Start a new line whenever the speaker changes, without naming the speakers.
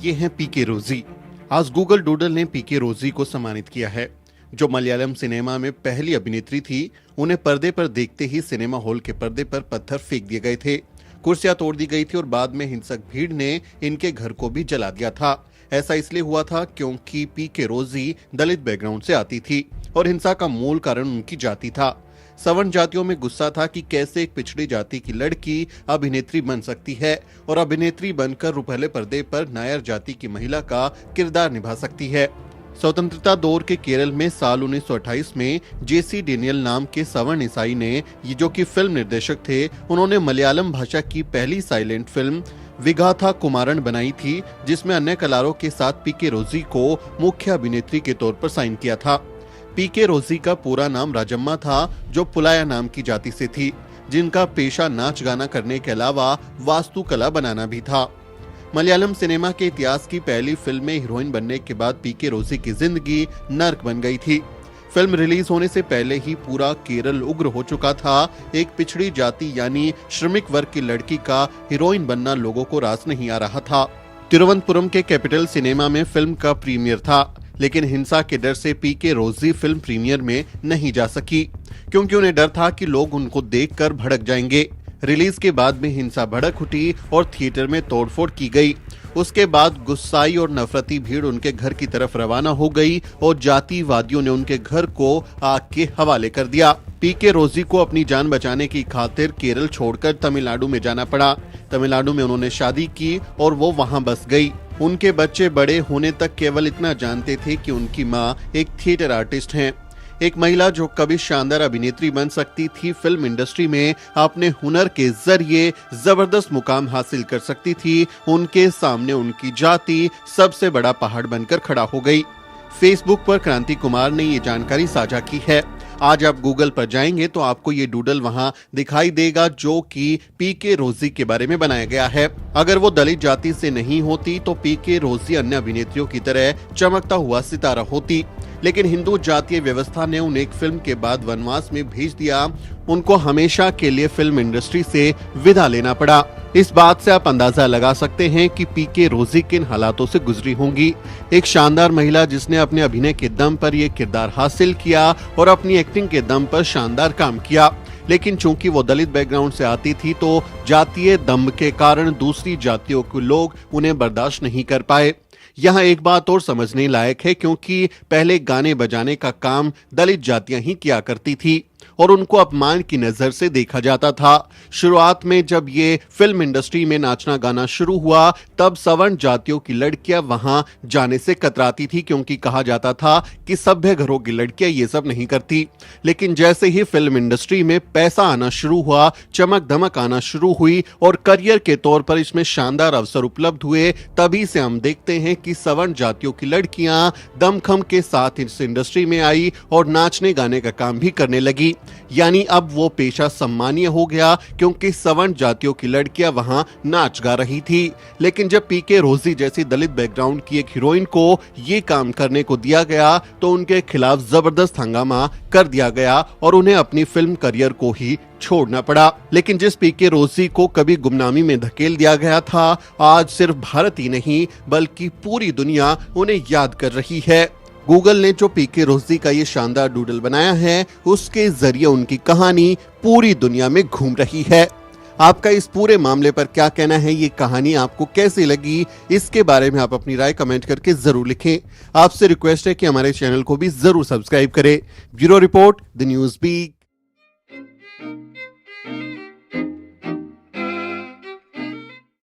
ये हैं पीके रोजी। आज गूगल डूडल ने पीके रोजी को सम्मानित किया है, जो मलयालम सिनेमा में पहली अभिनेत्री थी। उन्हें पर्दे पर देखते ही सिनेमा हॉल के पर्दे पर पत्थर फेंक दिए गए थे, कुर्सियां तोड़ दी गई थी और बाद में हिंसक भीड़ ने इनके घर को भी जला दिया था। ऐसा इसलिए हुआ था क्योंकि पीके रोजी दलित बैकग्राउंड से आती थी और हिंसा का मूल कारण उनकी जाति था। सवर्ण जातियों में गुस्सा था कि कैसे एक पिछड़ी जाति की लड़की अभिनेत्री बन सकती है और अभिनेत्री बनकर रुपहले पर्दे पर नायर जाति की महिला का किरदार निभा सकती है। स्वतंत्रता दौर के केरल में साल 1928 में जेसी डेनियल नाम के सवर्ण ईसाई ने, ये जो कि फिल्म निर्देशक थे, उन्होंने मलयालम भाषा की पहली साइलेंट फिल्म विगाथा कुमारन बनाई थी, जिसमें अन्य कलाकारों के साथ पीके रोजी को मुख्य अभिनेत्री के तौर पर साइन किया था। पीके रोजी का पूरा नाम राजम्मा था, जो पुलाया नाम की जाति से थी, जिनका पेशा नाच गाना करने के अलावा वास्तुकला बनाना भी था। मलयालम सिनेमा के इतिहास की पहली फिल्म में हीरोइन बनने के बाद पीके रोजी की जिंदगी नर्क बन गई थी। फिल्म रिलीज होने से पहले ही पूरा केरल उग्र हो चुका था। एक पिछड़ी जाति यानी श्रमिक वर्ग की लड़की का हीरोइन बनना लोगों को रास नहीं आ रहा था। तिरुवनंतपुरम के कैपिटल सिनेमा में फिल्म का प्रीमियर था, लेकिन हिंसा के डर से पीके रोजी फिल्म प्रीमियर में नहीं जा सकी, क्योंकि उन्हें डर था कि लोग उनको देखकर भड़क जाएंगे। रिलीज के बाद में हिंसा भड़क उठी और थिएटर में तोड़फोड़ की गई। उसके बाद गुस्साई और नफरती भीड़ उनके घर की तरफ रवाना हो गई और जातिवादियों ने उनके घर को आग के हवाले कर दिया। पीके रोजी को अपनी जान बचाने की खातिर केरल छोड़कर तमिलनाडु में जाना पड़ा। तमिलनाडु में उन्होंने शादी की और वो वहां बस गई। उनके बच्चे बड़े होने तक केवल इतना जानते थे कि उनकी माँ एक थिएटर आर्टिस्ट हैं। एक महिला जो कभी शानदार अभिनेत्री बन सकती थी, फिल्म इंडस्ट्री में अपने हुनर के जरिए जबरदस्त मुकाम हासिल कर सकती थी, उनके सामने उनकी जाति सबसे बड़ा पहाड़ बनकर खड़ा हो गई। फेसबुक पर क्रांति कुमार ने ये जानकारी साझा की है। आज आप गूगल पर जाएंगे तो आपको ये डूडल वहां दिखाई देगा, जो कि पीके रोजी के बारे में बनाया गया है। अगर वो दलित जाति से नहीं होती तो पीके रोजी अन्य अभिनेत्रियों की तरह चमकता हुआ सितारा होती, लेकिन हिंदू जातीय व्यवस्था ने उन्हें एक फिल्म के बाद वनवास में भेज दिया। उनको हमेशा के लिए फिल्म इंडस्ट्री से विदा लेना पड़ा। इस बात से आप अंदाजा लगा सकते हैं कि पीके रोजी किन हालातों से गुजरी होंगी। एक शानदार महिला जिसने अपने अभिनय के दम पर ये किरदार हासिल किया और अपनी एक्टिंग के दम पर शानदार काम किया, लेकिन चूंकि वो दलित बैकग्राउंड से आती थी तो जातीय दम के कारण दूसरी जातियों के लोग उन्हें बर्दाश्त नहीं कर पाए। यहाँ एक बात और समझने लायक है, क्योंकि पहले गाने बजाने का काम दलित जातियां ही किया करती थी और उनको अपमान की नजर से देखा जाता था। शुरुआत में जब ये फिल्म इंडस्ट्री में नाचना गाना शुरू हुआ, तब सवर्ण जातियों की लड़कियां वहां जाने से कतराती थी, क्योंकि कहा जाता था कि सभ्य घरों की लड़कियां ये सब नहीं करती। लेकिन जैसे ही फिल्म इंडस्ट्री में पैसा आना शुरू हुआ, चमक धमक आना शुरू हुई और करियर के तौर पर इसमें शानदार अवसर उपलब्ध हुए, तभी से हम देखते हैं कि सवर्ण जातियों की लड़कियां दमखम के साथ इस इंडस्ट्री में आई और नाचने गाने का काम भी करने लगी। यानी अब वो पेशा सम्मानीय हो गया, क्योंकि सवर्ण जातियों की लड़कियां वहां नाच गा रही थी। लेकिन जब पीके रोजी जैसी दलित बैकग्राउंड की एक हीरोइन को ये काम करने को दिया गया तो उनके खिलाफ जबरदस्त हंगामा कर दिया गया और उन्हें अपनी फिल्म करियर को ही छोड़ना पड़ा। लेकिन जिस पीके रोजी को कभी गुमनामी में धकेल दिया गया था, आज सिर्फ भारत ही नहीं बल्कि पूरी दुनिया उन्हें याद कर रही है। गूगल ने जो पीके रोजी का ये शानदार डूडल बनाया है, उसके जरिए उनकी कहानी पूरी दुनिया में घूम रही है। आपका इस पूरे मामले पर क्या कहना है? ये कहानी आपको कैसी लगी? इसके बारे में आप अपनी राय कमेंट करके जरूर लिखें। आपसे रिक्वेस्ट है कि हमारे चैनल को भी जरूर सब्सक्राइब करें। Bureau report, the news beat.